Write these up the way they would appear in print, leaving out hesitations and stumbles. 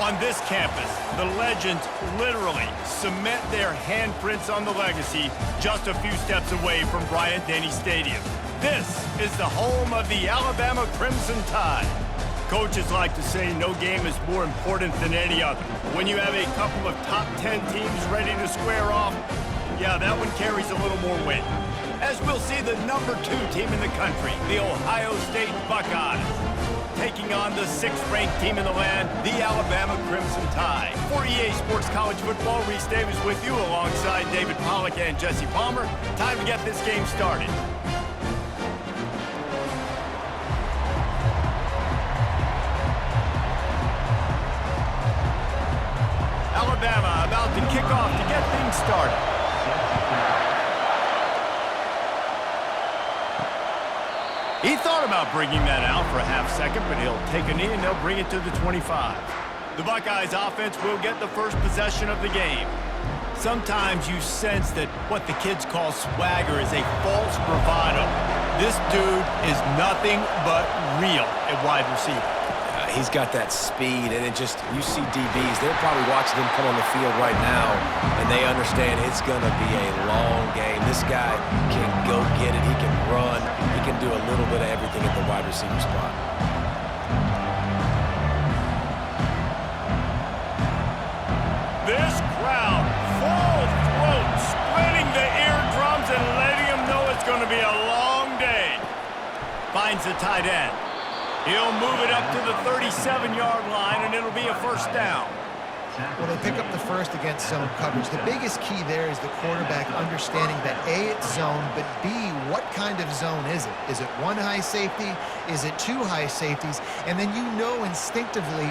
On this campus, the legends literally cement their handprints on the legacy just a few steps away from Bryant-Denny Stadium. This is the home of the Alabama Crimson Tide. Coaches like to say no game is more important than any other. When you have a couple of top 10 teams ready to square off, yeah, that one carries a little more weight. As we'll see the number 2 team in the country, the Ohio State Buckeyes, taking on the 6th-ranked team in the land, the Alabama Crimson Tide. For EA Sports College Football, Reese Davis with you alongside David Pollack and Jesse Palmer. Time to get this game started. Alabama about to kick off to get things started. He thought about bringing that out for a half second, but he'll take a knee and they'll bring it to the 25. The Buckeyes offense will get the first possession of the game. Sometimes you sense that what the kids call swagger is a false bravado. This dude is nothing but real at wide receiver. He's got that speed, and it just, you see DBs, they're probably watching him come on the field right now, and they understand it's going to be a long game. This guy can go get it. He can run. He can do a little bit of everything at the wide receiver spot. This crowd, full throat, splitting the eardrums and letting them know it's going to be a long day. Finds the tight end. He'll move it up to the 37-yard line, and it'll be a first down. Well, they pick up the first against zone coverage. The biggest key there is the quarterback understanding that A, it's zone, but B, what kind of zone is it? Is it one high safety? Is it two high safeties? And then you know instinctively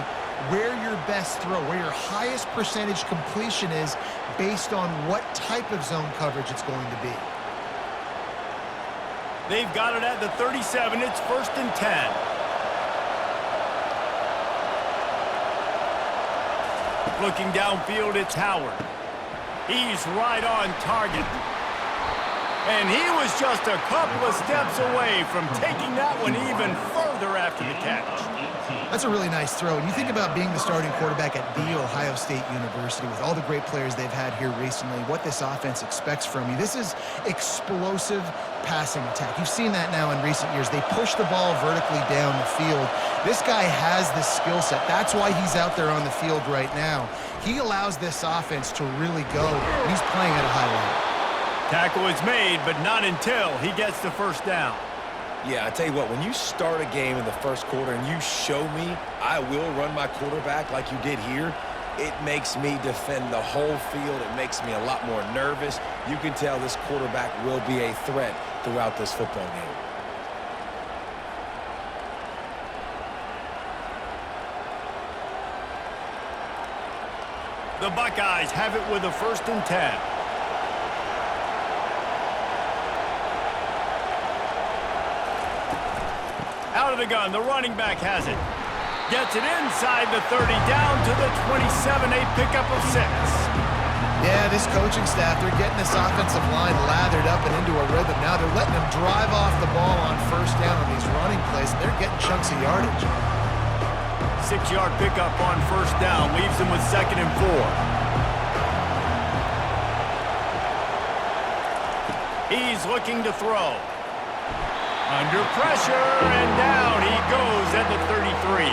where your best throw, where your highest percentage completion is based on what type of zone coverage it's going to be. They've got it at the 37. It's 1st and 10. Looking downfield, it's Howard. He's right on target. And he was just a couple of steps away from taking that one even further after the catch. That's a really nice throw. And you think about being the starting quarterback at The Ohio State University with all the great players they've had here recently, what this offense expects from you. This is explosive passing attack. You've seen that now in recent years. They push the ball vertically down the field. This guy has this skill set. That's why he's out there on the field right now. He allows this offense to really go, and he's playing at a high level. Tackle is made, but not until he gets the first down. Yeah, I tell you what, when you start a game in the first quarter and you show me I will run my quarterback like you did here, it makes me defend the whole field. It makes me a lot more nervous. You can tell this quarterback will be a threat throughout this football game. The Buckeyes have it with a 1st and 10. Out of the gun, the running back has it. Gets it inside the 30, down to the 27, a pickup of 6. Yeah, this coaching staff, they're getting this offensive line lathered up and into a rhythm. Now they're letting them drive off the ball on 1st down on these running plays, and they're getting chunks of yardage. 6-yard pickup on 1st down, leaves them with 2nd and 4. He's looking to throw. Under pressure, and down he goes at the 33.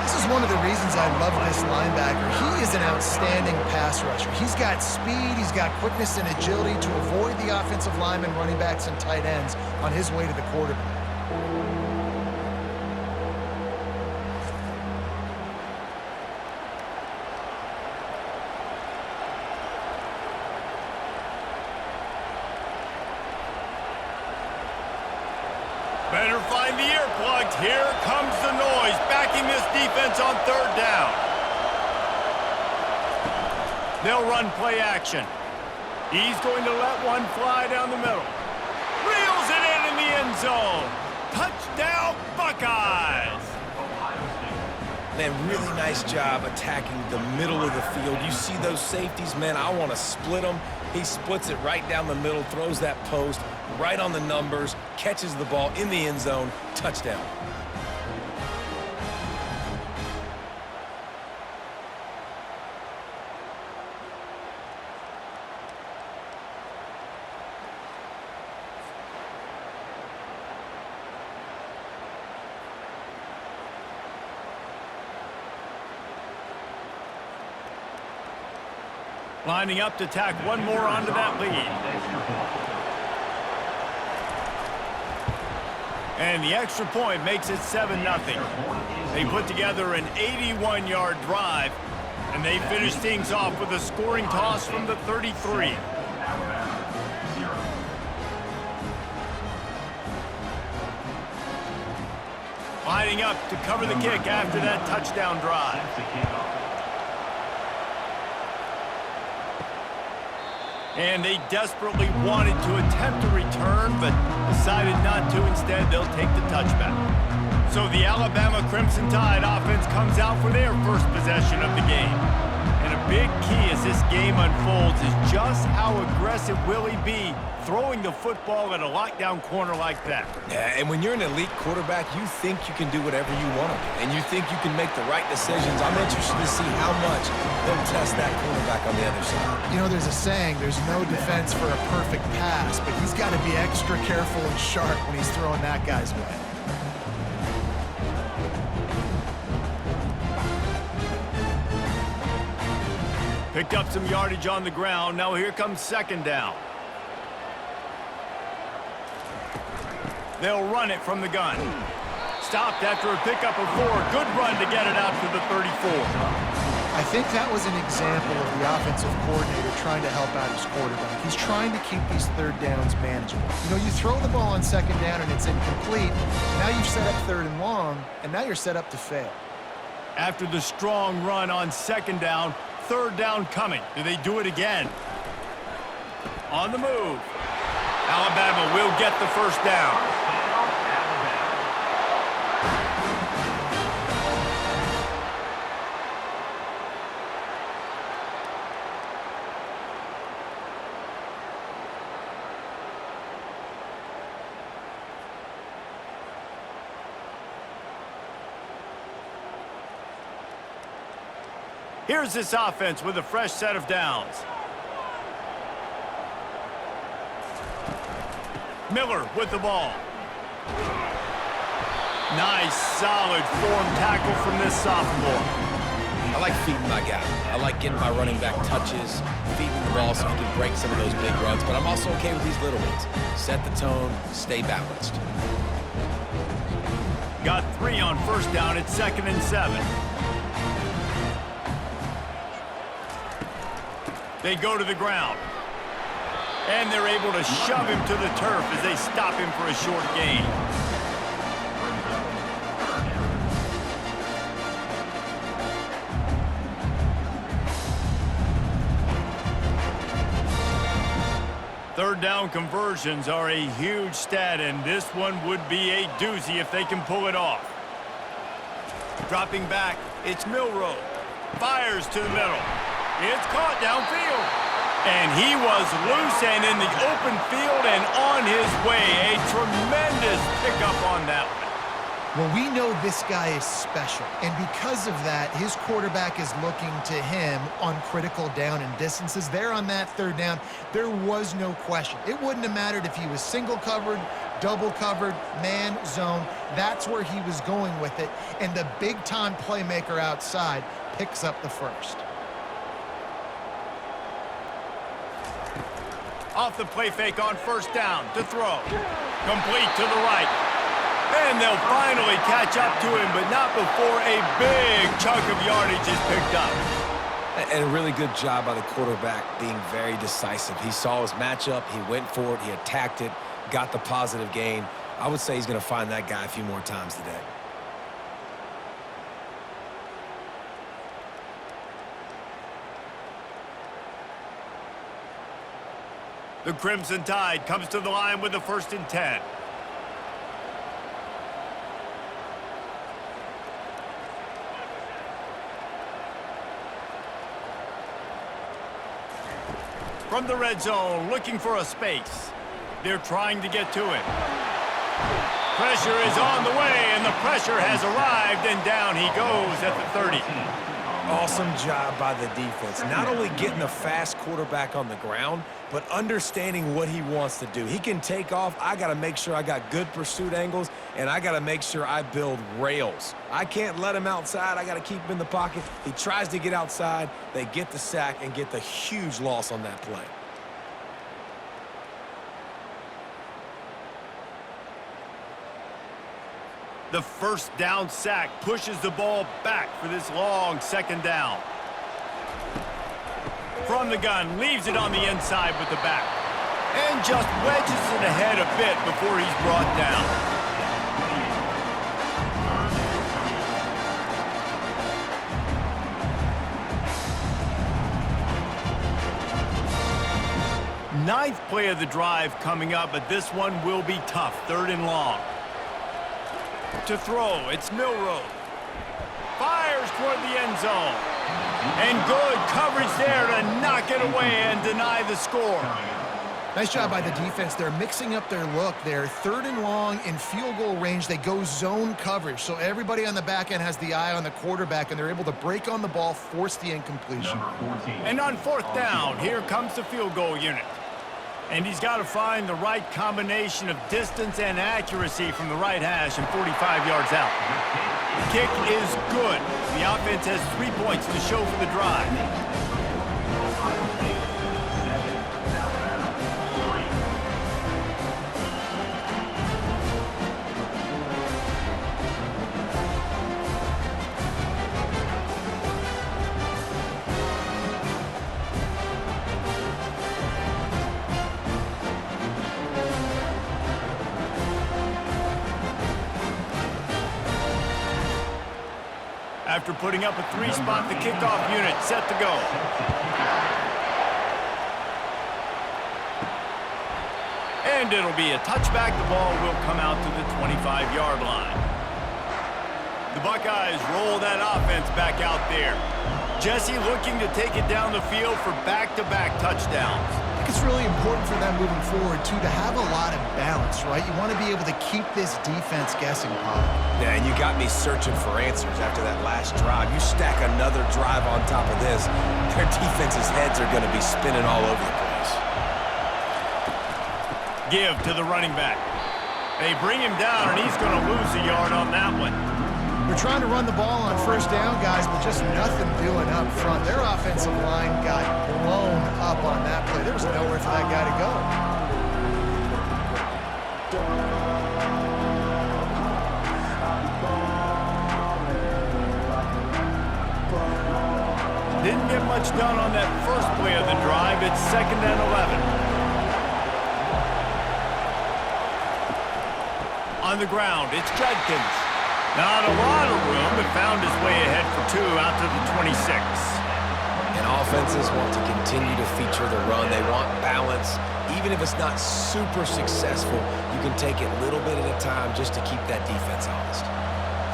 This is one of the reasons I love this linebacker. He is an outstanding pass rusher. He's got speed, he's got quickness and agility to avoid the offensive linemen, running backs, and tight ends on his way to the quarterback. Better find the earplugs. Here comes the noise, backing this defense on 3rd down. They'll run play action. He's going to let one fly down the middle. Reels it in the end zone. Touchdown, Buckeyes! Man, really nice job attacking the middle of the field. You see those safeties, man, I want to split them. He splits it right down the middle, throws that post, right on the numbers, catches the ball in the end zone, touchdown. Lining up to tack one more onto that lead. And the extra point makes it 7-0. They put together an 81-yard drive, and they finish things off with a scoring toss from the 33. Lining up to cover the kick after that touchdown drive. And they desperately wanted to attempt a return, but decided not to. Instead, they'll take the touchback. So the Alabama Crimson Tide offense comes out for their first possession of the game. And a big key as this game unfolds is just how aggressive will he be throwing the football at a lockdown corner like that. Yeah, and when you're an elite quarterback, you think you can do whatever you want to do, and you think you can make the right decisions. I'm interested to see how much they'll test that quarterback on the other side. You know, there's a saying, there's no defense for a perfect pass, but he's got to be extra careful and sharp when he's throwing that guy's way. Picked up some yardage on the ground. Now here comes second down. They'll run it from the gun. Stopped after a pickup of 4. Good run to get it out to the 34. I think that was an example of the offensive coordinator trying to help out his quarterback. He's trying to keep these third downs manageable. You know, you throw the ball on second down and it's incomplete. Now you've set up third and long, and now you're set up to fail. After the strong run on second down, third down coming. Do they do it again? On the move. Alabama will get the first down. Here's this offense with a fresh set of downs. Miller with the ball. Nice, solid form tackle from this sophomore. I like feeding my guy. I like getting my running back touches, feeding the ball so he can break some of those big runs, but I'm also okay with these little ones. Set the tone, stay balanced. Got 3 on first down. It's 2nd and 7. They go to the ground. And they're able to shove him to the turf as they stop him for a short gain. Third down conversions are a huge stat, and this one would be a doozy if they can pull it off. Dropping back, it's Milroe. Fires to the middle. It's caught downfield. And he was loose and in the open field and on his way. A tremendous pickup on that one. Well, we know this guy is special, and because of that, his quarterback is looking to him on critical down and distances. There on that third down, there was no question. It wouldn't have mattered if he was single covered, double covered, man, zone. That's where he was going with it, and the big-time playmaker outside picks up the first. Off the play fake on first down to throw. Complete to the right. And they'll finally catch up to him, but not before a big chunk of yardage is picked up. And a really good job by the quarterback being very decisive. He saw his matchup, he went for it, he attacked it, got the positive gain. I would say he's going to find that guy a few more times today. The Crimson Tide comes to the line with the 1st and 10. From the red zone, looking for a space. They're trying to get to it. Pressure is on the way, and the pressure has arrived, and down he goes at the 30. Awesome job by the defense. Not only getting the fast quarterback on the ground, but understanding what he wants to do. He can take off. I got to make sure I got good pursuit angles, and I got to make sure I build rails. I can't let him outside. I got to keep him in the pocket. He tries to get outside. They get the sack and get the huge loss on that play. The first down sack pushes the ball back for this long second down. From the gun, leaves it on the inside with the back. And just wedges it ahead a bit before he's brought down. Ninth play of the drive coming up, but this one will be tough. 3rd and long. To throw, it's Milroe. Fires toward the end zone. And good coverage there to knock it away and deny the score. Nice job by the defense. They're mixing up their look. They're 3rd and long in field goal range. They go zone coverage. So everybody on the back end has the eye on the quarterback, and they're able to break on the ball, force the incompletion. And on 4th down, here comes the field goal unit. And he's got to find the right combination of distance and accuracy from the right hash and 45 yards out. Kick is good. The offense has 3 points to show for the drive. After putting up a 3-spot, the kickoff unit set to go. And it'll be a touchback. The ball will come out to the 25-yard line. The Buckeyes roll that offense back out there. Jesse looking to take it down the field for back-to-back touchdowns. I think it's really important for them moving forward, too, to have a lot of balance, right? You want to be able to keep this defense guessing, Pop. Yeah, and you got me searching for answers after that last drive. You stack another drive on top of this, their defense's heads are going to be spinning all over the place. Give to the running back. They bring him down, and he's going to lose a yard on that one. They're trying to run the ball on 1st down, guys, but just nothing doing up front. Their offensive line got blown up on that play. There was nowhere for that guy to go. Didn't get much done on that first play of the drive. It's 2nd and 11. On the ground, it's Judkins. Not a lot of room, but found his way ahead for 2 out to the 26. And offenses want to continue to feature the run. They want balance. Even if it's not super successful, you can take it little bit at a time just to keep that defense honest.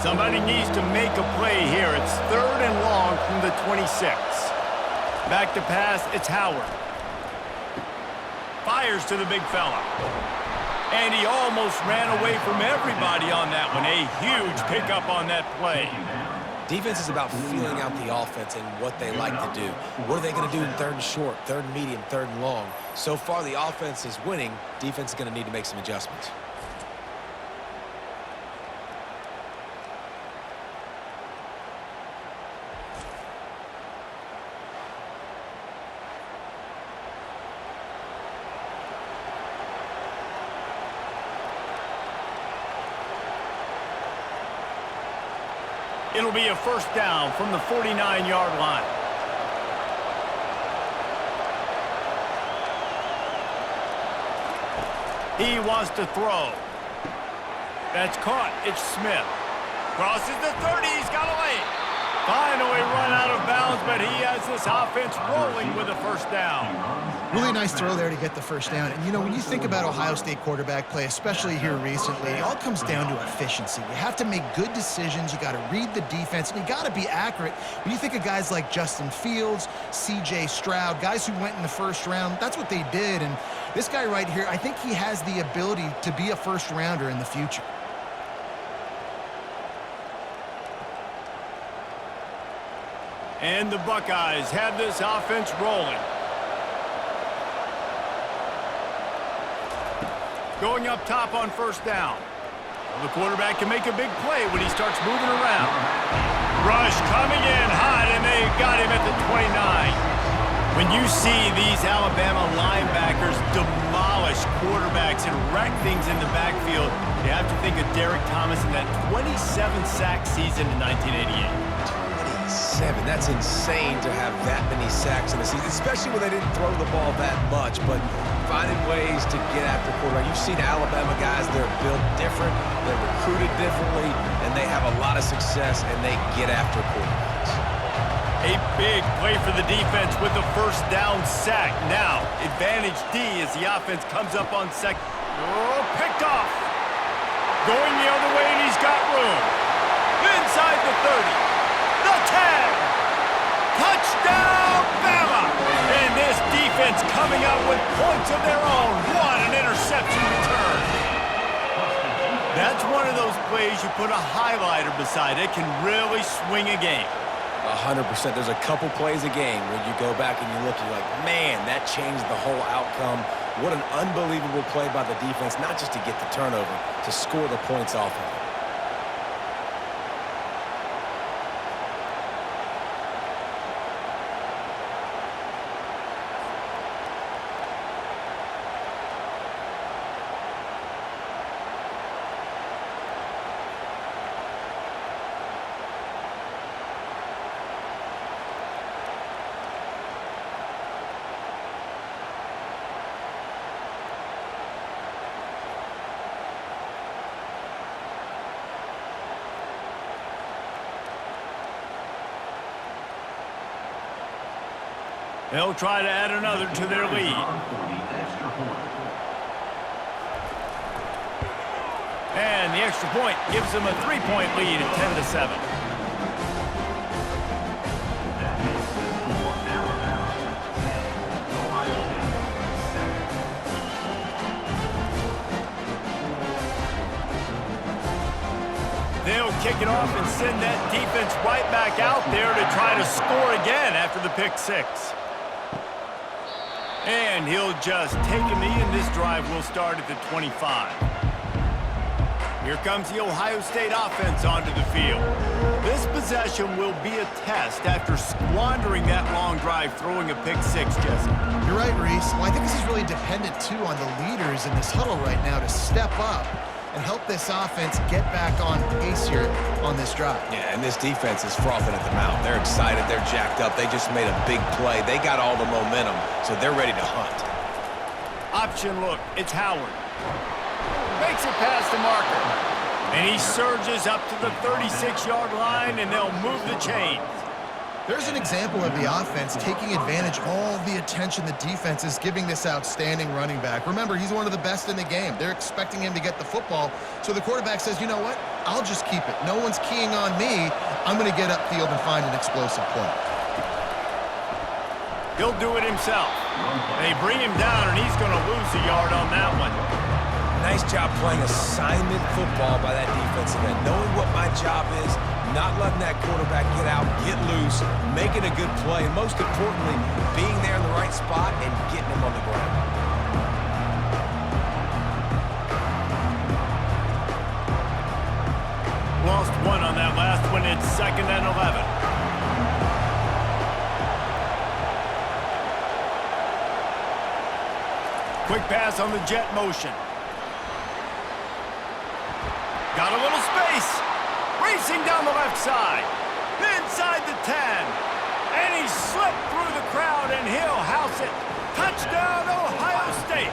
Somebody needs to make a play here. It's 3rd and long from the 26. Back to pass, it's Howard. Fires to the big fella. And he almost ran away from everybody on that one. A huge pickup on that play. Defense is about feeling out the offense and what they like to do. What are they going to do in 3rd and short, 3rd and medium, 3rd and long? So far, the offense is winning. Defense is going to need to make some adjustments. It'll be a 1st down from the 49-yard line. He wants to throw. That's caught. It's Smith. Crosses the 30. He's got away. Finally run out of bounds, but he has this offense rolling with a 1st down. Really nice throw there to get the 1st down. And, you know, when you think about Ohio State quarterback play, especially here recently, it all comes down to efficiency. You have to make good decisions. You got to read the defense, and you got to be accurate. When you think of guys like Justin Fields, C.J. Stroud, guys who went in the 1st round, that's what they did. And this guy right here, I think he has the ability to be a 1st rounder in the future. And the Buckeyes have this offense rolling. Going up top on first down. The quarterback can make a big play when he starts moving around. Rush coming in hot, and they got him at the 29. When you see these Alabama linebackers demolish quarterbacks and wreck things in the backfield, you have to think of Derek Thomas in that 27-sack season in 1988. 27. That's insane to have that many sacks in a season, especially when they didn't throw the ball that much. But finding ways to get after quarterback. You've seen Alabama guys, they're built different, they're recruited differently, and they have a lot of success, and they get after quarterbacks. A big play for the defense with the first down sack. Now, advantage D as the offense comes up on second. Oh, picked off. Going the other way, and he's got room. Inside the 30. The 10. Touchdown, Bama. And this defense coming out with points of their own. What an interception return. That's one of those plays you put a highlighter beside. It can really swing a game. 100%. There's a couple plays a game where you go back and you look and you're like, man, that changed the whole outcome. What an unbelievable play by the defense, not just to get the turnover, to score the points off of it. They'll try to add another to their lead. And the extra point gives them a 3-point lead at 10-7. They'll kick it off and send that defense right back out there to try to score again after the pick six. And he'll just take a knee, and this drive will start at the 25. Here comes the Ohio State offense onto the field. This possession will be a test after squandering that long drive, throwing a pick six, Jesse. You're right, Reese. Well, I think this is really dependent, too, on the leaders in this huddle right now to step up and help this offense get back on pace here on this drive. Yeah, and this defense is frothing at the mouth. They're excited. They're jacked up. They just made a big play. They got all the momentum, so they're ready to hunt. Option look. It's Howard. Makes it past the marker. And he surges up to the 36-yard line, and they'll move the chains. There's an example of the offense taking advantage of all the attention the defense is giving this outstanding running back. Remember, he's one of the best in the game. They're expecting him to get the football. So the quarterback says, you know what? I'll just keep it. No one's keying on me. I'm going to get upfield and find an explosive play. He'll do it himself. They bring him down, and he's going to lose a yard on that one. Nice job playing assignment football by that defensive end. Knowing what my job is, not letting that quarterback get out, get loose, making a good play, and most importantly, being there in the right spot and getting him on the ground. Lost one on that last one. It's 2nd and 11. Quick pass on the jet motion. Got a little space. Racing down the left side. Inside the 10. And he slipped through the crowd, and he'll house it. Touchdown, Ohio State.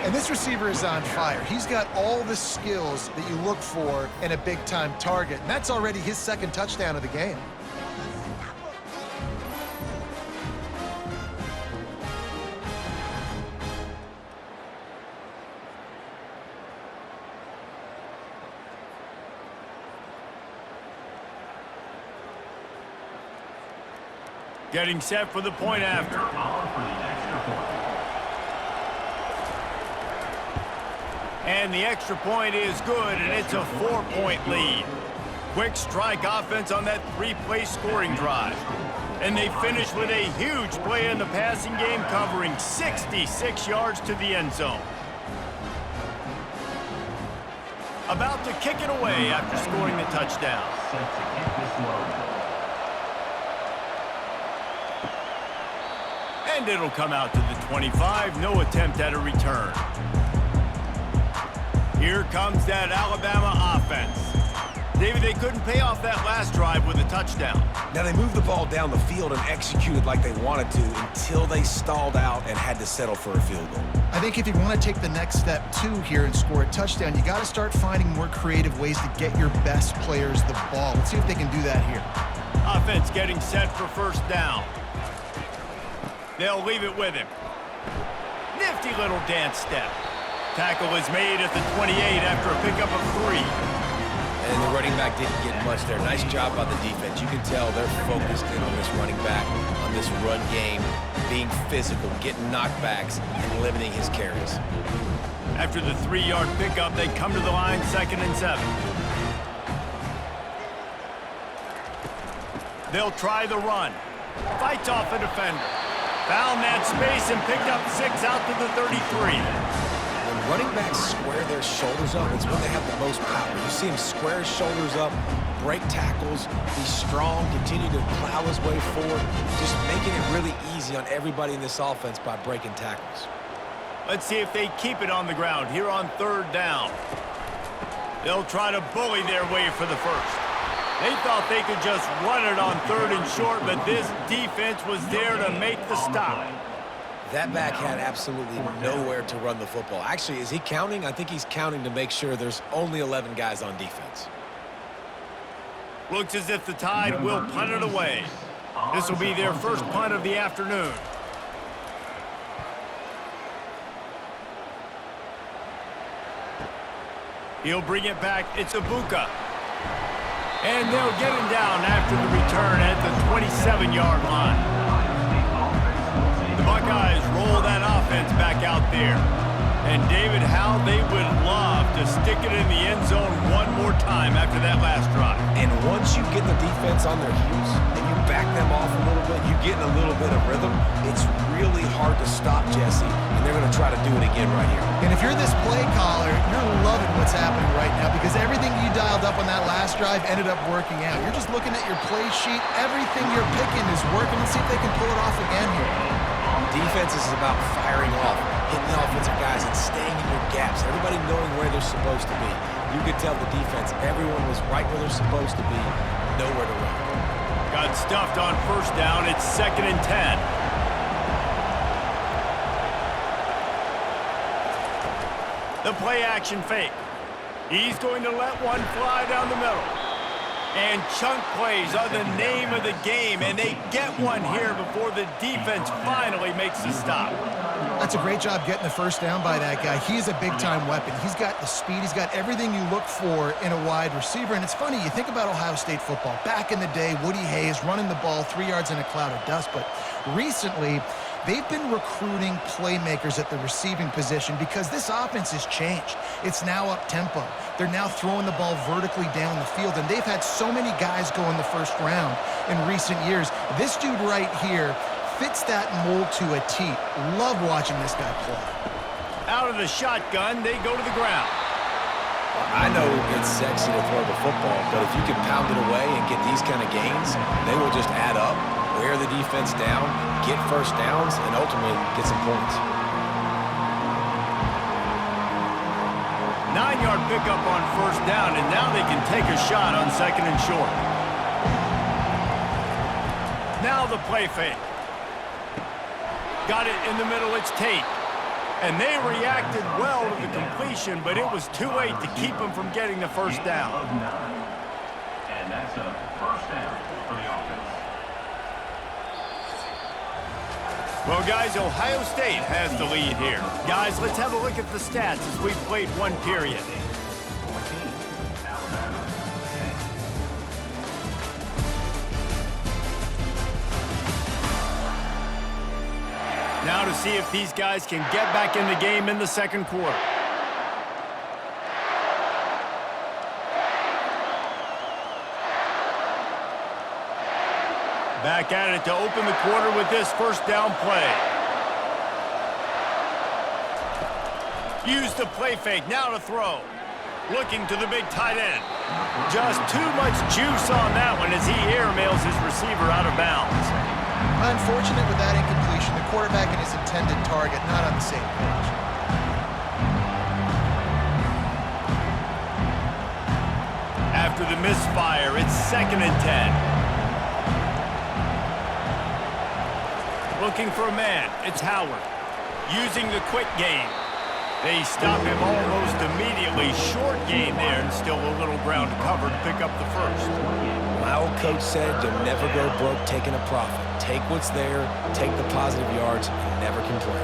And this receiver is on fire. He's got all the skills that you look for in a big-time target. And that's already his 2nd touchdown of the game. Getting set for the point after. And the extra point is good, and it's a 4-point lead. quick strike offense on that three-play scoring drive. And they finish with a huge play in the passing game, covering 66 yards to the end zone. About to kick it away after scoring the touchdown. And it'll come out to the 25. No attempt at a return. Here comes that Alabama offense. David, they couldn't pay off that last drive with a touchdown. Now, they moved the ball down the field and executed like they wanted to until they stalled out and had to settle for a field goal. I think if you want to take the next step, too, here and score a touchdown, you got to start finding more creative ways to get your best players the ball. Let's see if they can do that here. Offense getting set for first down. They'll leave it with him. Nifty little dance step. Tackle is made at the 28 after a pickup of 3. And the running back didn't get much there. Nice job by the defense. You can tell they're focused in on this running back, on this run game, being physical, getting knockbacks, and limiting his carries. After the 3-yard pickup, they come to the line, 2nd and 7. They'll try the run. Fights off a defender. Found that space and picked up 6 out to the 33. When running backs square their shoulders up, it's when they have the most power. You see him square his shoulders up, break tackles, be strong, continue to plow his way forward, just making it really easy on everybody in this offense by breaking tackles. Let's see if they keep it on the ground here on 3rd down. They'll try to bully their way for the first. They thought they could just run it on 3rd and short, but this defense was there to make the stop. That back had absolutely nowhere to run the football. Actually, is he counting? I think he's counting to make sure there's only 11 guys on defense. Looks as if the Tide will punt it away. This will be their first punt of the afternoon. He'll bring it back. It's Ibuka. And they'll get him down after the return at the 27-yard line. The Buckeyes roll that offense back out there. And David, how they would love to stick it in the end zone one more time after that last drive. And once you get the defense on their heels and you back them off a little bit, you get in a little bit of rhythm, it's really hard to stop Jesse, and they're going to try to do it again right here. And if you're this play caller, you're loving what's happening right now because everything you dialed up on that last drive ended up working out. You're just looking at your play sheet. Everything you're picking is working. Let's see if they can pull it off again here. Defense is about firing off, hitting the offensive guys, and staying in your gaps. Everybody knowing where they're supposed to be. You could tell the defense, everyone was right where they're supposed to be, nowhere to run. Got stuffed on first down. It's 2nd and 10. The play action fake. He's going to let one fly down the middle. And chunk plays are the name of the game, and they get one here before the defense finally makes the stop. That's a great job getting the first down by that guy. He's a big-time weapon. He's got the speed. He's got everything you look for in a wide receiver. And it's funny, you think about Ohio State football. Back in the day, Woody Hayes running the ball 3 yards in a cloud of dust. But recently, they've been recruiting playmakers at the receiving position because this offense has changed. It's now up-tempo. They're now throwing the ball vertically down the field, and they've had so many guys go in the first round in recent years. This dude right here fits that mold to a T. Love watching this guy play. Out of the shotgun, they go to the ground. I know it's sexy to throw the football, but if you can pound it away and get these kind of gains, they will just add up, wear the defense down, get first downs, and ultimately get some points. 9-yard pickup on first down, and now they can take a shot on 2nd and short. Now the play fake. Got it in the middle, it's Tate. And they reacted well to the completion, but it was too late to keep them from getting the first down. And that's a first down for the offense. Well, guys, Ohio State has the lead here. Guys, let's have a look at the stats as we've played one period. Now to see if these guys can get back in the game in the second quarter. Back at it to open the quarter with this first down play. Use the play fake, now to throw. Looking to the big tight end. Just too much juice on that one as he airmails his receiver out of bounds. Unfortunate with that incompletion. The quarterback and his intended target not on the same page. After the misfire, it's 2nd and 10. Looking for a man, it's Howard. Using the quick game. They stop him almost immediately. Short gain there, and still a little ground to cover to pick up the first. My old coach said you'll never go broke taking a profit. Take what's there, take the positive yards, and never complain.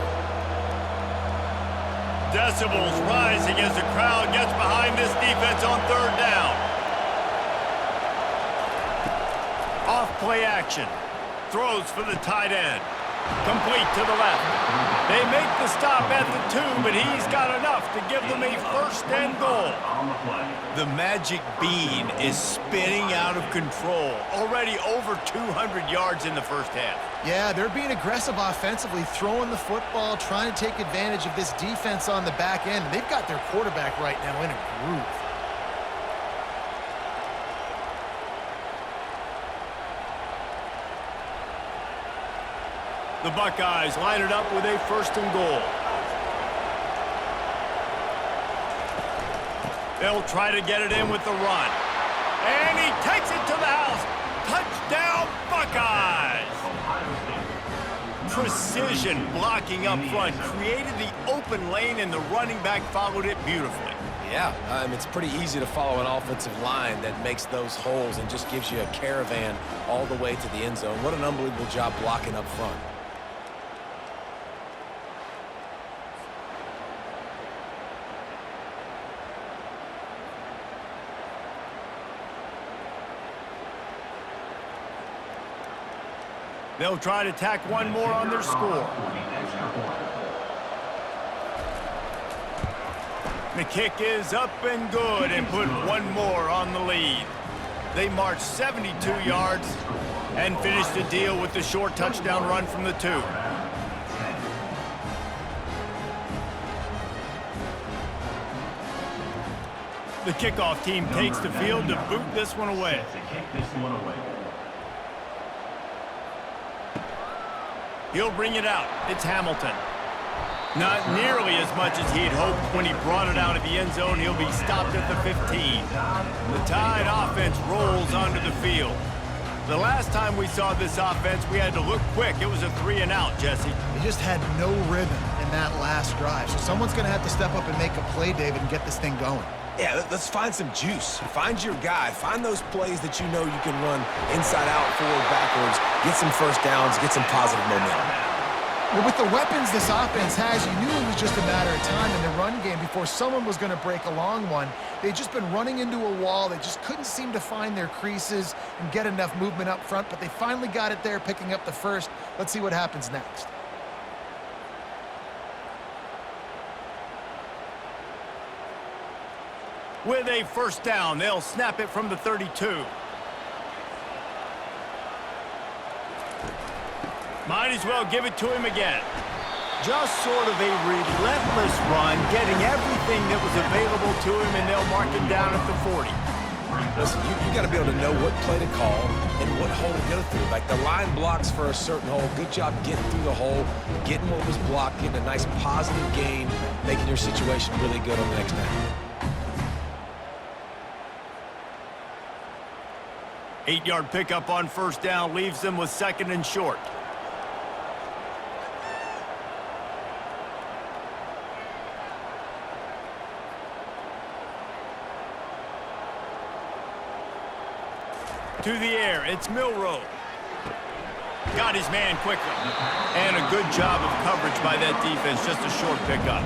Decibels rising as the crowd gets behind this defense on 3rd down. Off play action. Throws for the tight end. Complete to the left. They make the stop at the 2, but he's got enough to give them a 1st and goal. The magic bean is spinning out of control. Already over 200 yards in the first half. Yeah, they're being aggressive offensively, throwing the football, trying to take advantage of this defense on the back end. They've got their quarterback right now in a groove. The Buckeyes line it up with a 1st and goal. They'll try to get it in with the run. And he takes it to the house. Touchdown, Buckeyes! Precision blocking up front created the open lane, and the running back followed it beautifully. Yeah, it's pretty easy to follow an offensive line that makes those holes and just gives you a caravan all the way to the end zone. What an unbelievable job blocking up front. They'll try to tack one more on their score. The kick is up and good and put one more on the lead. They march 72 yards and finish the deal with the short touchdown run from the 2. The kickoff team takes the field to boot this one away. He'll bring it out. It's Hamilton. Not nearly as much as he'd hoped when he brought it out of the end zone. He'll be stopped at the 15. The Tide offense rolls onto the field. The last time we saw this offense, we had to look quick. It was a 3-and-out, Jesse. They just had no rhythm in that last drive. So someone's going to have to step up and make a play, David, and get this thing going. Yeah, let's find some juice. Find your guy. Find those plays that you know you can run inside out, forward, backwards, get some first downs, get some positive momentum. Well, with the weapons this offense has, you knew it was just a matter of time in the run game before someone was going to break a long one. They'd just been running into a wall. They just couldn't seem to find their creases and get enough movement up front, but they finally got it there, picking up the first. Let's see what happens next. With a first down, they'll snap it from the 32. Might as well give it to him again. Just sort of a relentless run, getting everything that was available to him, and they'll mark him down at the 40. Listen, you got to be able to know what play to call and what hole to go through. Like the line blocks for a certain hole. Good job getting through the hole, getting what was blocked, getting a nice positive gain, making your situation really good on the next down. 8-yard pickup on first down leaves them with 2nd and short. To the air, it's Milroe. Got his man quickly. And a good job of coverage by that defense, just a short pickup.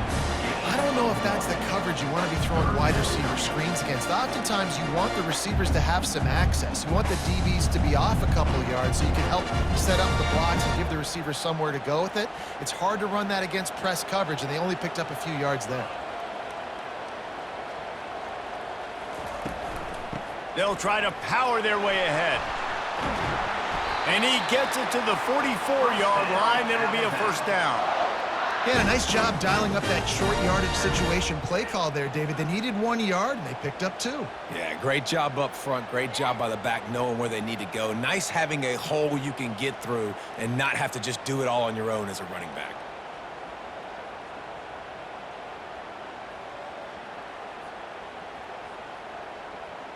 I don't know if that's the coverage you want to be throwing wide receiver screens against. Oftentimes, you want the receivers to have some access. You want the DBs to be off a couple yards so you can help set up the blocks and give the receiver somewhere to go with it. It's hard to run that against press coverage, and they only picked up a few yards there. They'll try to power their way ahead. And he gets it to the 44-yard line. It'll be a first down. Yeah, a nice job dialing up that short yardage situation play call there, David. They needed 1 yard, and they picked up 2. Yeah, great job up front. Great job by the back knowing where they need to go. Nice having a hole you can get through and not have to just do it all on your own as a running back.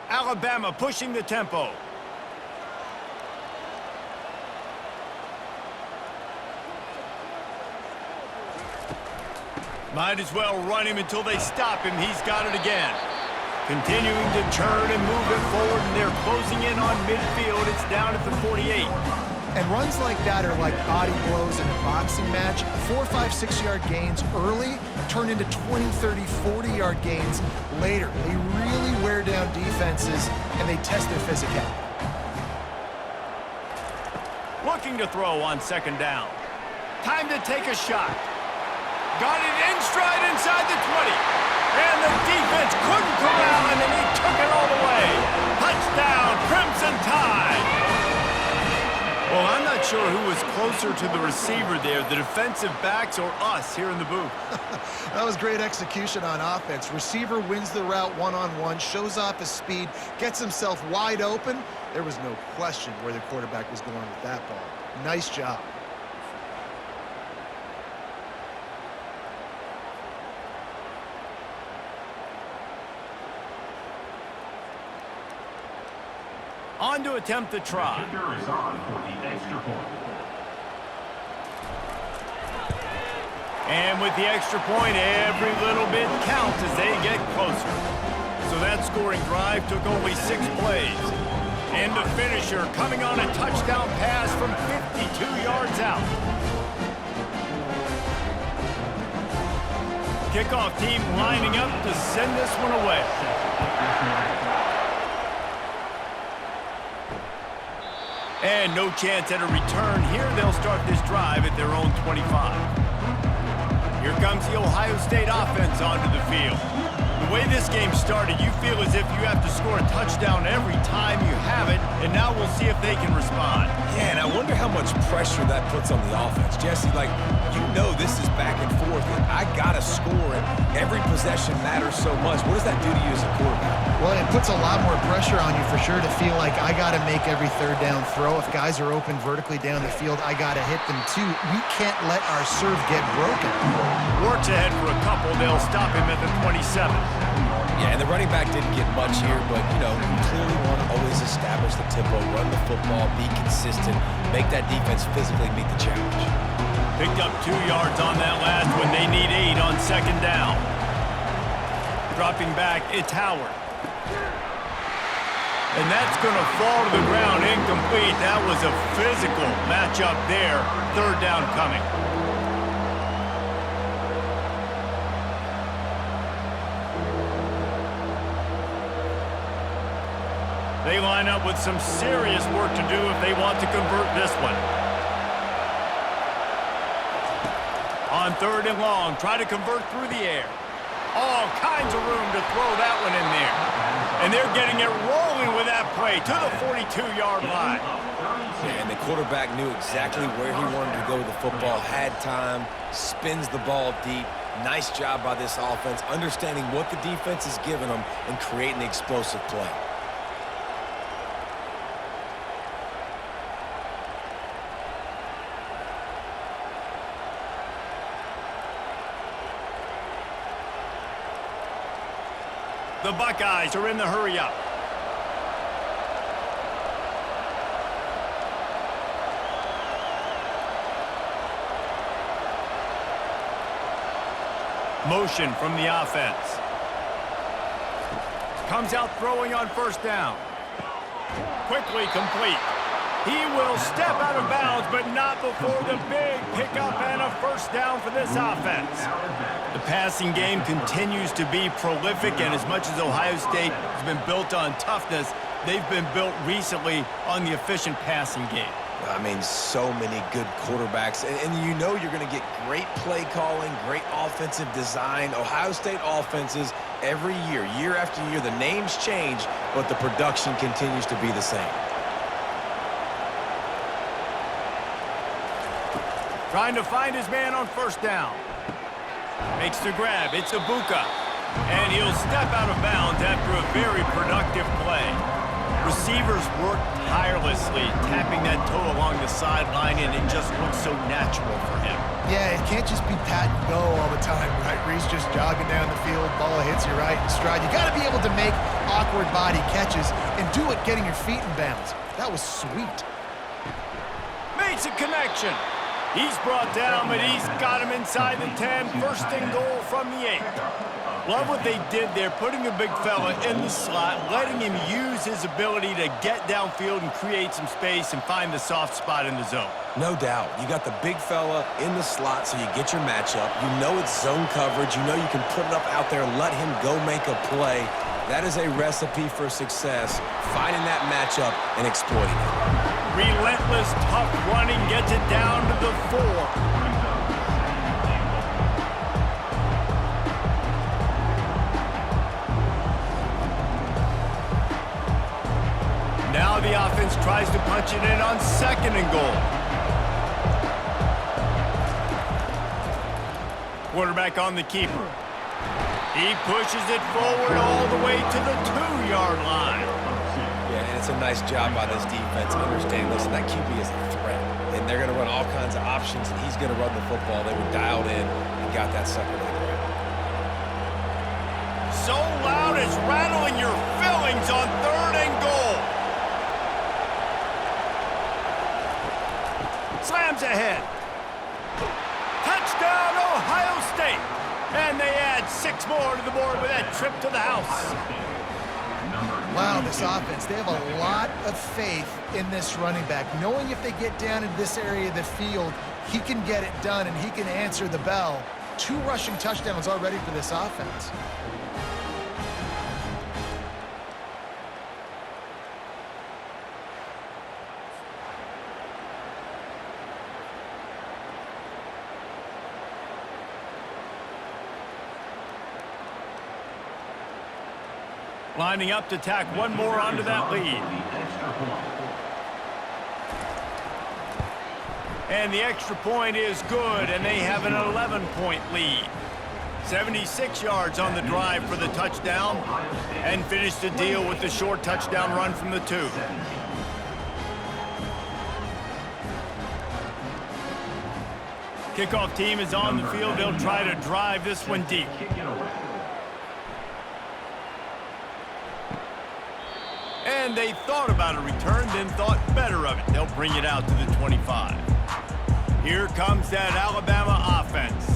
Alabama pushing the tempo. Might as well run him until they stop him. He's got it again. Continuing to turn and move it forward, and they're closing in on midfield. It's down at the 48. And runs like that are like body blows in a boxing match. 4, 5, 6-yard gains early turn into 20, 30, 40-yard gains later. They really wear down defenses, and they test their physicality. Looking to throw on second down. Time to take a shot. Got it in stride inside the 20. And the defense couldn't corral him, and he took it all the way. Touchdown, Crimson Tide. Well, I'm not sure who was closer to the receiver there, the defensive backs or us here in the booth. That was great execution on offense. Receiver wins the route one-on-one, shows off his speed, gets himself wide open. There was no question where the quarterback was going with that ball. Nice job. On to attempt the try. Kicker is on for the extra point. And with the extra point, every little bit counts as they get closer. So that scoring drive took only 6 plays. And the finisher coming on a touchdown pass from 52 yards out. Kickoff team lining up to send this one away. And no chance at a return here. They'll start this drive at their own 25. Here comes the Ohio State offense onto the field. The way this game started, you feel as if you have to score a touchdown every time you have it, and now we'll see if they can respond. Yeah, and I wonder how much pressure that puts on the offense. Jesse, like, you know this is back and forth, and I got to score, and every possession matters so much. What does that do to you as a quarterback? Well, it puts a lot more pressure on you for sure to feel like I got to make every third down throw. If guys are open vertically down the field, I got to hit them too. We can't let our serve get broken. Works ahead for a couple. They'll stop him at the 27. Yeah, and the running back didn't get much here, but, you know, you clearly want to always establish the tempo, run the football, be consistent, make that defense physically meet the challenge. Picked up 2 yards on that last one. They need 8 on second down. Dropping back, it's Howard. And that's going to fall to the ground incomplete. That was a physical matchup there. Third down coming. They line up with some serious work to do if they want to convert this one. On third and long, try to convert through the air. All kinds of room to throw that one in there. And they're getting it rolling with that play to the 42-yard line. Yeah, and the quarterback knew exactly where he wanted to go with the football, had time, spins the ball deep. Nice job by this offense, understanding what the defense is giving them and creating the explosive play. The Buckeyes are in the hurry-up. Motion from the offense. Comes out throwing on first down. Quickly complete. He will step out of bounds, but not before the big pickup and a first down for this offense. The passing game continues to be prolific, and as much as Ohio State has been built on toughness, they've been built recently on the efficient passing game. I mean, so many good quarterbacks, and you know you're going to get great play calling, great offensive design. Ohio State offenses every year, year after year, the names change, but the production continues to be the same. Trying to find his man on first down. Makes the grab. It's Ibuka. And he'll step out of bounds after a very productive play. Receivers work tirelessly, tapping that toe along the sideline, and it just looks so natural for him. Yeah, it can't just be pat and go all the time, right? Where he's just jogging down the field, ball hits you right in stride. You got to be able to make awkward body catches and do it getting your feet in bounds. That was sweet. Makes a connection. He's brought down, but he's got him inside the 10. First and goal from the 8. Love what they did there, putting a big fella in the slot, letting him use his ability to get downfield and create some space and find the soft spot in the zone. No doubt. You got the big fella in the slot, so you get your matchup. You know it's zone coverage. You know you can put it up out there and let him go make a play. That is a recipe for success, finding that matchup and exploiting it. Relentless, tough running gets it down to the 4. Now the offense tries to punch it in on second and goal. Quarterback on the keeper. He pushes it forward all the way to the 2-yard line. Yeah, and it's a nice job by this defense understanding, listen, that QB is a threat. And they're going to run all kinds of options, and he's going to run the football. They were dialed in and got that sucker to the ground. So loud it's rattling your fillings on third and goal. Slams ahead. Touchdown, Ohio State. And they add 6 more to the board with that trip to the house. Wow, this offense, they have a lot of faith in this running back, knowing if they get down in this area of the field, he can get it done and he can answer the bell. 2 rushing touchdowns already for this offense. Lining up to tack one more onto that lead. And the extra point is good, and they have an 11-point lead. 76 yards on the drive for the touchdown, and finish the deal with the short touchdown run from the 2. Kickoff team is on the field. They'll try to drive this one deep. And they thought about a return, then thought better of it. They'll bring it out to the 25. Here comes that Alabama offense.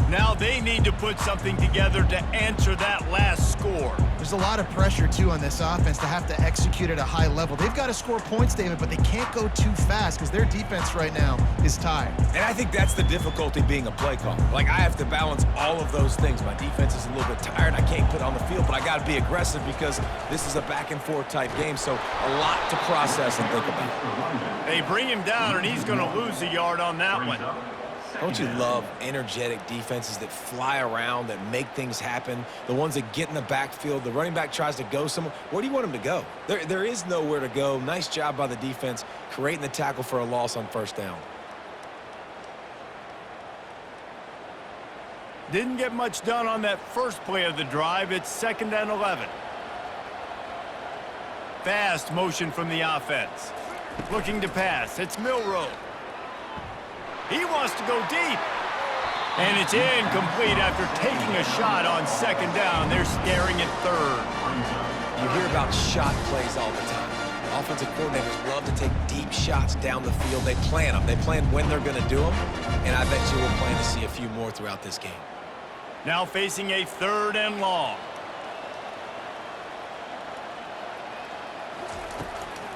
Now they need to put something together to answer that last score. There's a lot of pressure, too, on this offense to have to execute at a high level. They've got to score points, David, but they can't go too fast because their defense right now is tired. And I think that's the difficulty being a play caller. Like, I have to balance all of those things. My defense is a little bit tired. I can't put on the field, but I got to be aggressive because this is a back-and-forth type game, so a lot to process and think about. They bring him down, and he's going to lose a yard on that one. Don't you love energetic defenses that fly around, that make things happen, the ones that get in the backfield? The running back tries to go somewhere. Where do you want him to go? There is nowhere to go. Nice job by the defense creating the tackle for a loss on first down. Didn't get much done on that first play of the drive. It's 2nd and 11. Fast motion from the offense. Looking to pass. It's Milroe. He wants to go deep. And it's incomplete after taking a shot on 2nd down. They're staring at 3rd. You hear about shot plays all the time. Offensive coordinators love to take deep shots down the field. They plan them. They plan when they're going to do them. And I bet you we'll plan to see a few more throughout this game. Now facing a 3rd and long.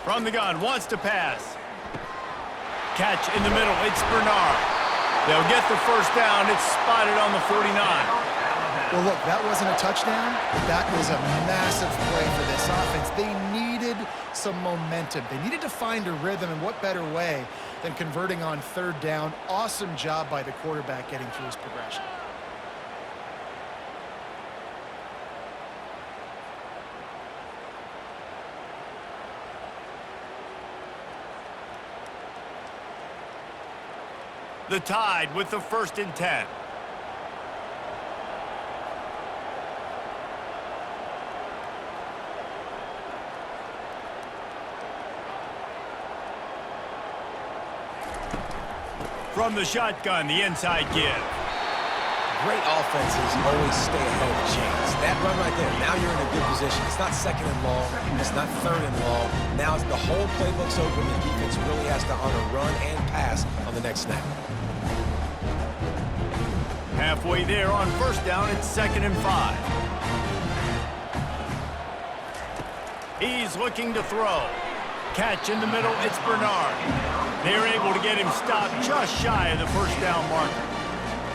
From the gun, wants to pass. Catch in the middle, it's Bernard. They'll get the first down. It's spotted on the 49. Well, look, that wasn't a touchdown. That was a massive play for this offense. They needed some momentum. They needed to find a rhythm, and what better way than converting on 3rd down. Awesome job by the quarterback getting through his progression. The Tide with the 1st and 10. From the shotgun, the inside give. Great offenses always stay ahead of the chains. That run right there, now you're in a good position. It's not 2nd and long. It's not 3rd and long. Now the whole playbook's open. The defense really has to honor run and pass on the next snap. Halfway there on 1st down, it's 2nd and 5. He's looking to throw. Catch in the middle, it's Bernard. They're able to get him stopped just shy of the 1st down marker.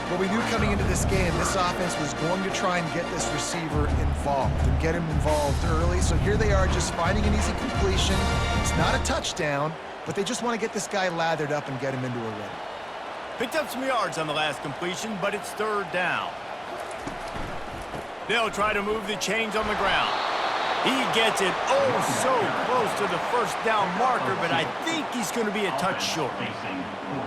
Well, we knew coming into this game, this offense was going to try and get this receiver involved and get him involved early. So here they are just finding an easy completion. It's not a touchdown, but they just want to get this guy lathered up and get him into a run. Picked up some yards on the last completion, but it's 3rd down. They'll try to move the chains on the ground. He gets it so close to the 1st down marker, but I think he's going to be a touch short.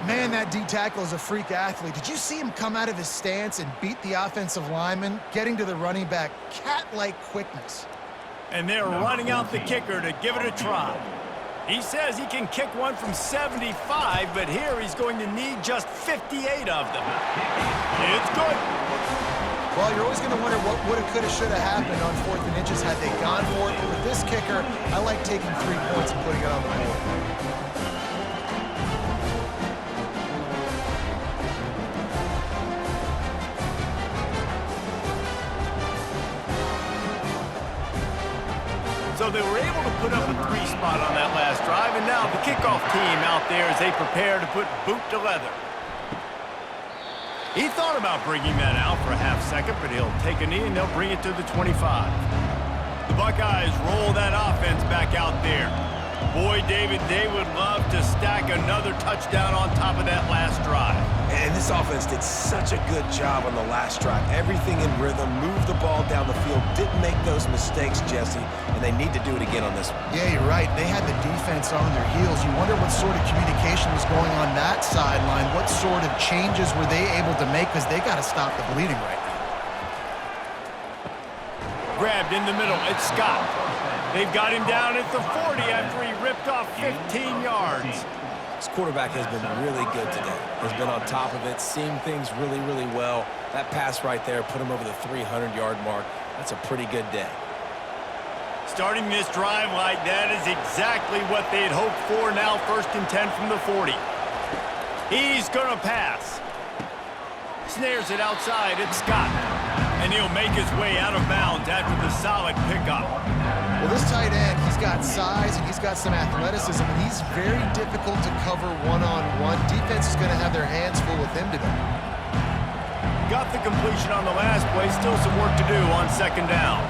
Man, that D tackle is a freak athlete. Did you see him come out of his stance and beat the offensive lineman, getting to the running back? Cat-like quickness. And they're running out the kicker to give it a try. He says he can kick one from 75, but here he's going to need just 58 of them. It's good. Well, you're always going to wonder what woulda, coulda, shoulda happened on 4th and inches had they gone for it. But with this kicker, I like taking 3 points and putting it on the board. So they were able to put up a 3 spot on that last drive, and now the kickoff team out there as they prepare to put boot to leather. He thought about bringing that out for a half second, but he'll take a knee and they'll bring it to the 25. The Buckeyes roll that offense back out there. Boy, David, they would love to stack another touchdown on top of that last drive. And this offense did such a good job on the last drive. Everything in rhythm, moved the ball down the field, didn't make those mistakes, Jesse, and they need to do it again on this one. Yeah, you're right. They had the defense on their heels. You wonder what sort of communication was going on that sideline. What sort of changes were they able to make, because they got to stop the bleeding right now. Grabbed in the middle, it's Scott. They've got him down at the 40 after he ripped off 15 yards. This quarterback has been really good today. Has been on top of it, seeing things really, really well. That pass right there put him over the 300-yard mark. That's a pretty good day. Starting this drive like that is exactly what they'd hoped for. Now 1st and 10 from the 40. He's going to pass. Snares it outside. It's Scott. And he'll make his way out of bounds after the solid pickup. Well, this tight end, he's got size and he's got some athleticism, and he's very difficult to cover one-on-one. Defense is going to have their hands full with him today. Got the completion on the last play. Still some work to do on 2nd down.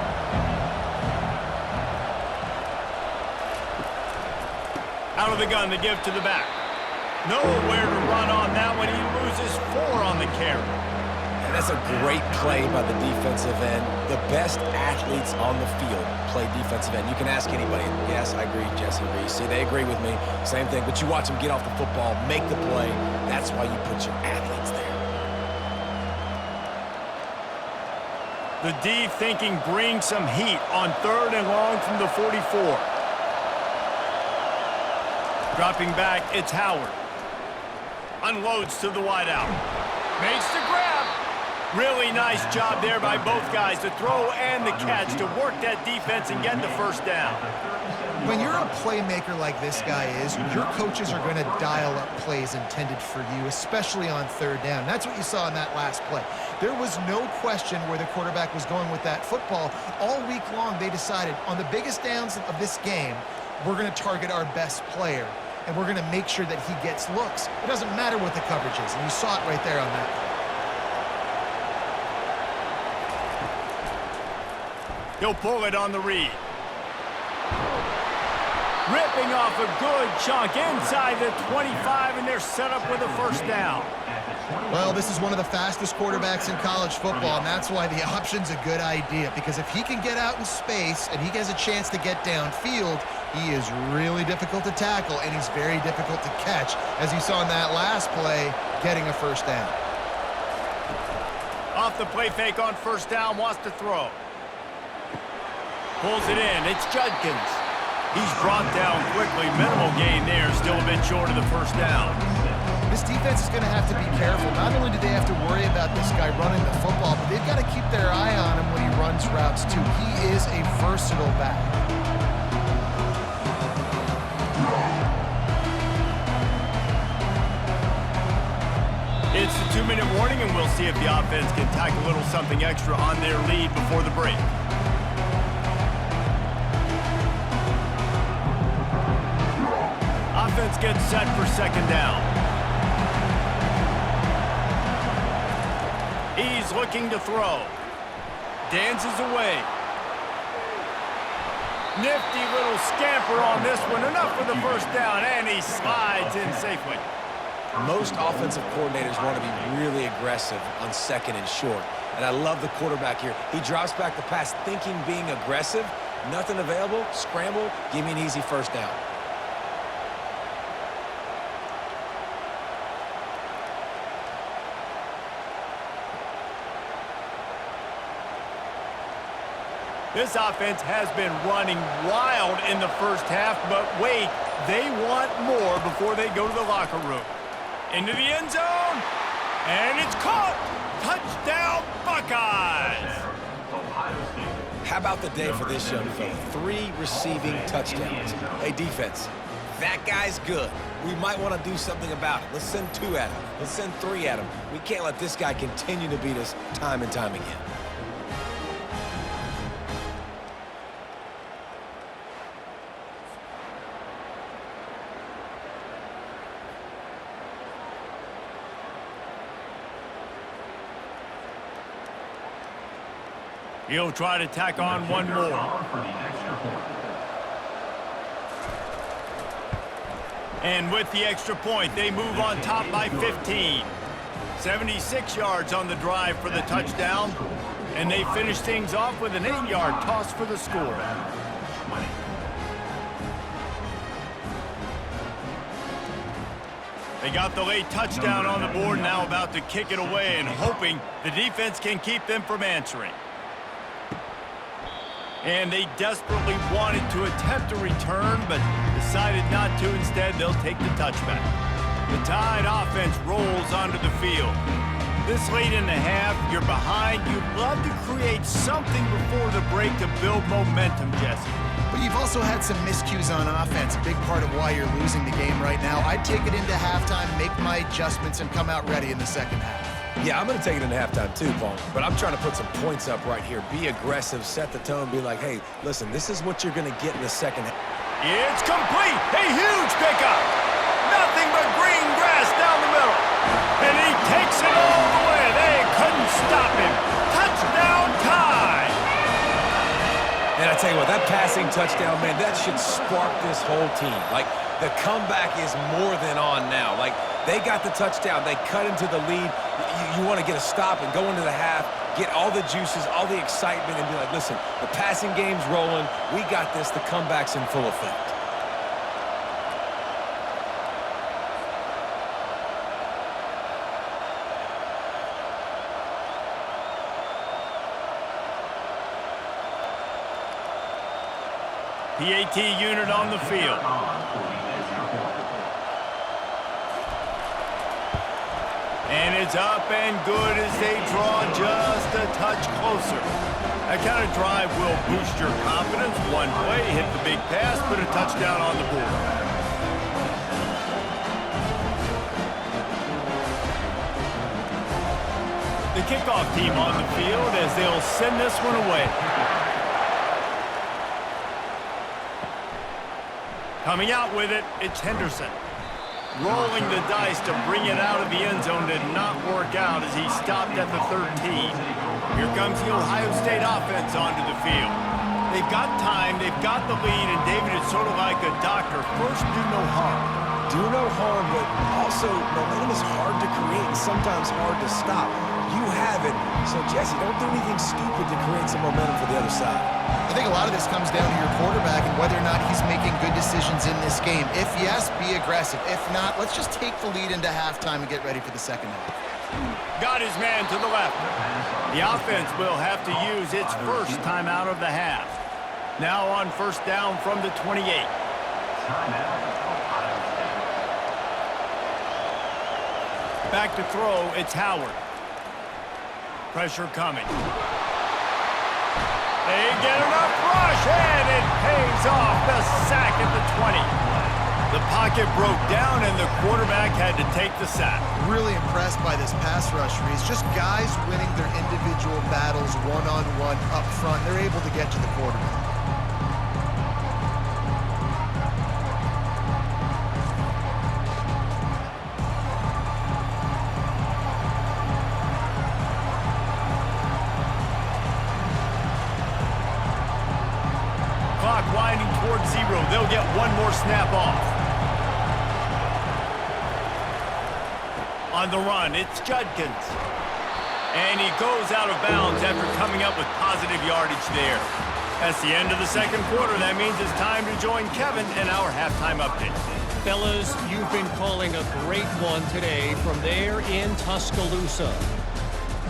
Out of the gun to give to the back. Nowhere to run on that one. He loses 4 on the carry. And that's a great play by the defensive end. The best athletes on the field play defensive end. You can ask anybody. Yes, I agree, Jesse Reese. See, they agree with me. Same thing. But you watch them get off the football, make the play. That's why you put your athletes there. The D thinking bring some heat on 3rd and long from the 44. Dropping back, it's Howard. Unloads to the wideout. Makes the grab. Really nice job there by both guys, the throw and the catch, to work that defense and get the 1st down. When you're a playmaker like this guy is, your coaches are going to dial up plays intended for you, especially on 3rd down. That's what you saw in that last play. There was no question where the quarterback was going with that football. All week long, they decided on the biggest downs of this game, we're going to target our best player, and we're going to make sure that he gets looks. It doesn't matter what the coverage is, and you saw it right there on that play. He'll pull it on the read. Ripping off a good chunk inside the 25, and they're set up with a 1st down. Well, this is one of the fastest quarterbacks in college football, and that's why the option's a good idea, because if he can get out in space and he has a chance to get downfield, he is really difficult to tackle, and he's very difficult to catch, as you saw in that last play, getting a first down. Off the play fake on first down, wants to throw. Pulls it in, it's Judkins. He's brought down quickly, minimal gain there, still a bit short of the first down. This defense is going to have to be careful. Not only do they have to worry about this guy running the football, but they've got to keep their eye on him when he runs routes too. He is a versatile back. It's the 2-minute warning, and we'll see if the offense can tack a little something extra on their lead before the break. Offense gets set for second down. He's looking to throw. Dances away. Nifty little scamper on this one. Enough for the first down, and he slides in safely. Most offensive coordinators want to be really aggressive on second and short. And I love the quarterback here. He drops back the pass thinking being aggressive. Nothing available. Scramble. Give me an easy first down. This offense has been running wild in the first half, but wait, they want more before they go to the locker room. Into the end zone, and it's caught! Touchdown, Buckeyes! How about the day for this young fella? 3 receiving touchdowns. Hey, defense, that guy's good. We might want to do something about it. Let's send 2 at him. Let's send 3 at him. We can't let this guy continue to beat us time and time again. He'll try to tack on one more. And with the extra point, they move on top by 15. 76 yards on the drive for the touchdown. And they finish things off with an 8-yard toss for the score. They got the late touchdown on the board, now about to kick it away and hoping the defense can keep them from answering. And they desperately wanted to attempt a return, but decided not to. Instead, they'll take the touchback. The Tide offense rolls onto the field. This late in the half, you're behind. You'd love to create something before the break to build momentum, Jesse. But you've also had some miscues on offense, a big part of why you're losing the game right now. I'd take it into halftime, make my adjustments, and come out ready in the second half. Yeah, I'm going to take it into halftime too, Paul. But I'm trying to put some points up right here. Be aggressive, set the tone, be like, hey, listen, this is what you're going to get in the second half. It's complete. A huge pickup. Nothing but green grass down the middle. And he takes it all the way. They couldn't stop him. Touchdown Tide. And I tell you what, that passing touchdown, man, that should spark this whole team. Like, the comeback is more than on now. Like, they got the touchdown. They cut into the lead. You want to get a stop and go into the half, get all the juices, all the excitement, and be like, listen, the passing game's rolling. We got this. The comeback's in full effect. PAT unit on the field. And it's up and good as they draw just a touch closer. That kind of drive will boost your confidence. One play, hit the big pass, put a touchdown on the board. The kickoff team on the field as they'll send this one away. Coming out with it, it's Henderson. Rolling the dice to bring it out of the end zone did not work out as he stopped at the 13. Here comes the Ohio State offense onto the field. They've got time, they've got the lead, and David is sort of like a doctor. First, do no harm. do no harm, but also momentum is hard to create and sometimes hard to stop. You have it, so Jesse, don't do anything stupid to create some momentum for the other side. I think a lot of this comes down to your quarterback and whether or not he's making good decisions in this game. If yes, be aggressive. If not, let's just take the lead into halftime and get ready for the second half. Got his man to the left. The offense will have to use its first timeout of the half. Now on first down from the 28. Back to throw, it's Howard. Pressure coming. They get enough rush, and it pays off. The sack at the 20. The pocket broke down, and the quarterback had to take the sack. Really impressed by this pass rush, Reese. Just guys winning their individual battles one-on-one up front. They're able to get to the quarterback. Clock winding towards 0. They'll get one more snap off. On the run, it's Judkins. And he goes out of bounds after coming up with positive yardage there. That's the end of the second quarter. That means it's time to join Kevin in our halftime update. Fellas, you've been calling a great one today from there in Tuscaloosa.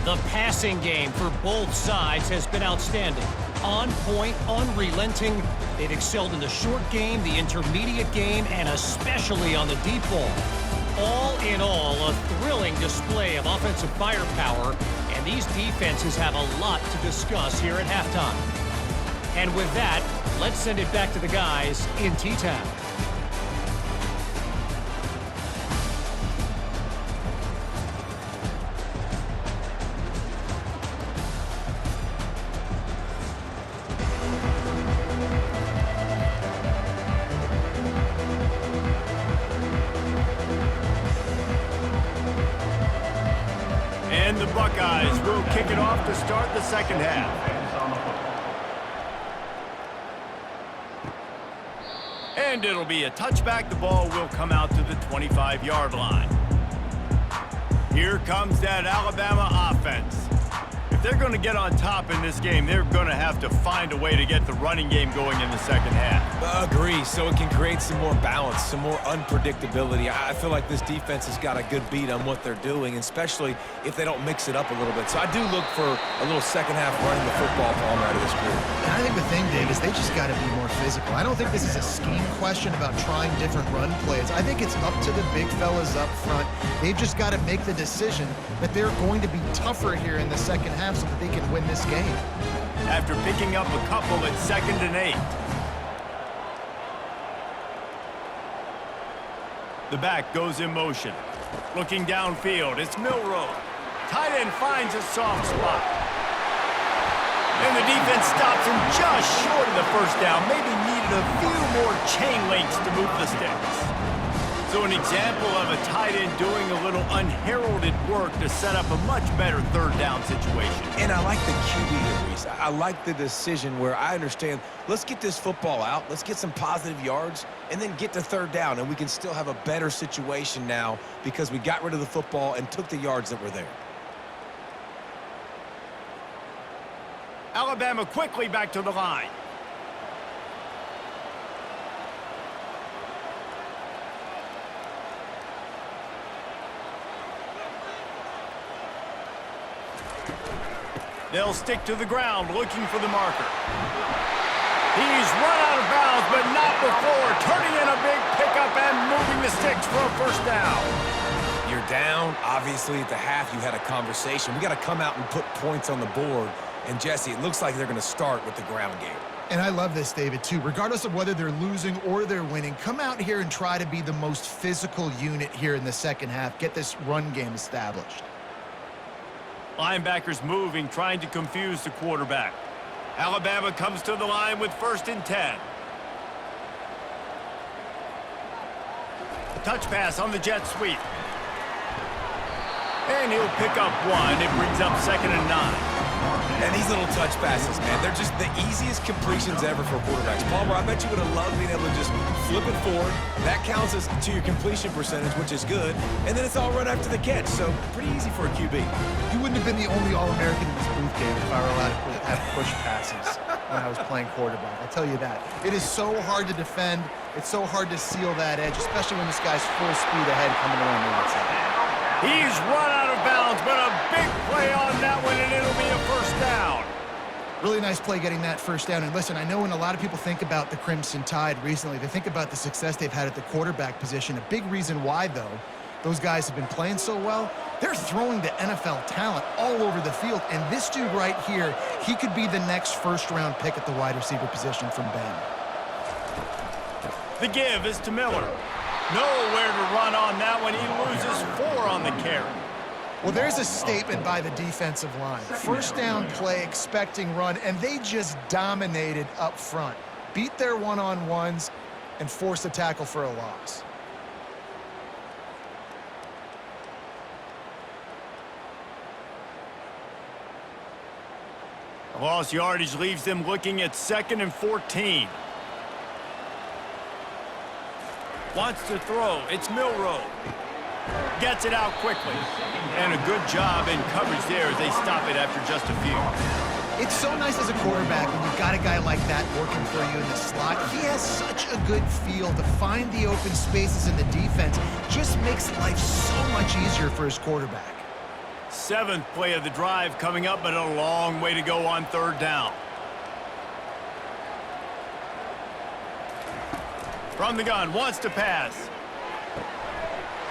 The passing game for both sides has been outstanding. On point, unrelenting. They've excelled in the short game, the intermediate game, and especially on the deep ball. All in all, a thrilling display of offensive firepower, and these defenses have a lot to discuss here at halftime. And with that, let's send it back to the guys in T-Town. And the Buckeyes will kick it off to start the second half. And it'll be a touchback. The ball will come out to the 25-yard line. Here comes that Alabama offense. If they're going to get on top in this game, they're going to have to find a way to get the running game going in the second half. Agree, so it can create some more balance, some more unpredictability. I feel like this defense has got a good beat on what they're doing, especially if they don't mix it up a little bit. So I do look for a little second half running the football ball out of this group. And I think the thing, Dave, is they just got to be more physical. I don't think this is a scheme question about trying different run plays. I think it's up to the big fellas up front. They've just got to make the decision that they're going to be tougher here in the second half so that they can win this game. After picking up a couple at 2nd and 8. The back goes in motion. Looking downfield, it's Milroe. Tight end finds a soft spot. And the defense stops him just short of the first down. Maybe needed a few more chain links to move the sticks. So an example of a tight end doing a little unheralded work to set up a much better third down situation. And I like the QB here, Reese. I like the decision where I understand, let's get this football out, let's get some positive yards, and then get to third down, and we can still have a better situation now because we got rid of the football and took the yards that were there. Alabama quickly back to the line. They'll stick to the ground looking for the marker. He's run out of bounds, but not before turning in a big pickup and moving the sticks for a first down. You're down. Obviously, at the half, you had a conversation. We got to come out and put points on the board. And, Jesse, it looks like they're going to start with the ground game. And I love this, David, too. Regardless of whether they're losing or they're winning, come out here and try to be the most physical unit here in the second half. Get this run game established. Linebackers moving, trying to confuse the quarterback. Alabama comes to the line with 1st and 10. Touch pass on the jet sweep. And he'll pick up one. It brings up 2nd and 9. And these little touch passes, man, they're just the easiest completions ever for quarterbacks. Palmer, I bet you would have loved being able to just flip it forward. That counts as to your completion percentage, which is good. And then it's all run after the catch, so pretty easy for a QB. You wouldn't have been the only All-American in this booth game if I were allowed to have push passes when I was playing quarterback. I'll tell you that. It is so hard to defend. It's so hard to seal that edge, especially when this guy's full speed ahead coming around the outside. He's run out of bounds, but a big play on that one, and it'll be a first down. Really nice play getting that first down. And listen, I know when a lot of people think about the Crimson Tide recently, they think about the success they've had at the quarterback position. A big reason why, though, those guys have been playing so well, they're throwing to NFL talent all over the field. And this dude right here, he could be the next first-round pick at the wide receiver position from Bama. The give is to Miller. Nowhere to run on that one. He loses 4 on the carry. Well, there's a statement by the defensive line. First down play, expecting run, and they just dominated up front. Beat their one-on-ones and forced a tackle for a loss. Lost yardage leaves them looking at 2nd and 14. Wants to throw. It's Milroe. Gets it out quickly. And a good job in coverage there as they stop it after just a few. It's so nice as a quarterback when you've got a guy like that working for you in the slot. He has such a good feel to find the open spaces in the defense. Just makes life so much easier for his quarterback. 7th play of the drive coming up, but a long way to go on 3rd down. From the gun, wants to pass.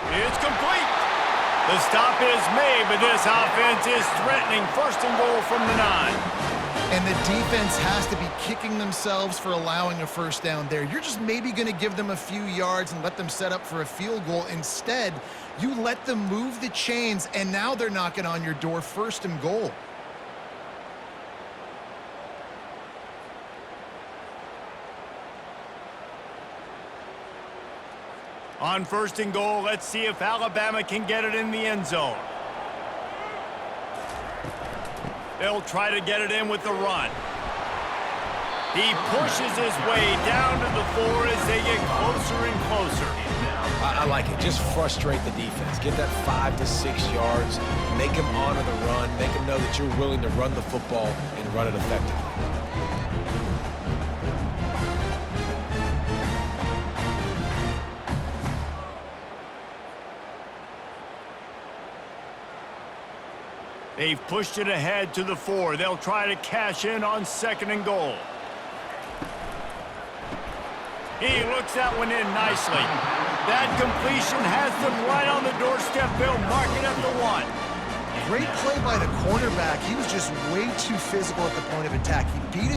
It's complete. The stop is made, but this offense is threatening 1st and goal from the 9. And the defense has to be kicking themselves for allowing a first down there. You're just maybe going to give them a few yards and let them set up for a field goal. Instead, you let them move the chains, and now they're knocking on your door 1st and goal. On 1st and goal, let's see if Alabama can get it in the end zone. They'll try to get it in with the run. He pushes his way down to the 4 as they get closer and closer. I like it. Just frustrate the defense. Get that 5 to 6 yards. Make them honor the run. Make them know that you're willing to run the football and run it effectively. They've pushed it ahead to the 4. They'll try to cash in on 2nd and goal. He looks that one in nicely. That completion has them right on the doorstep. They'll mark it at the 1. Great play by the cornerback. He was just way too physical at the point of attack. He beat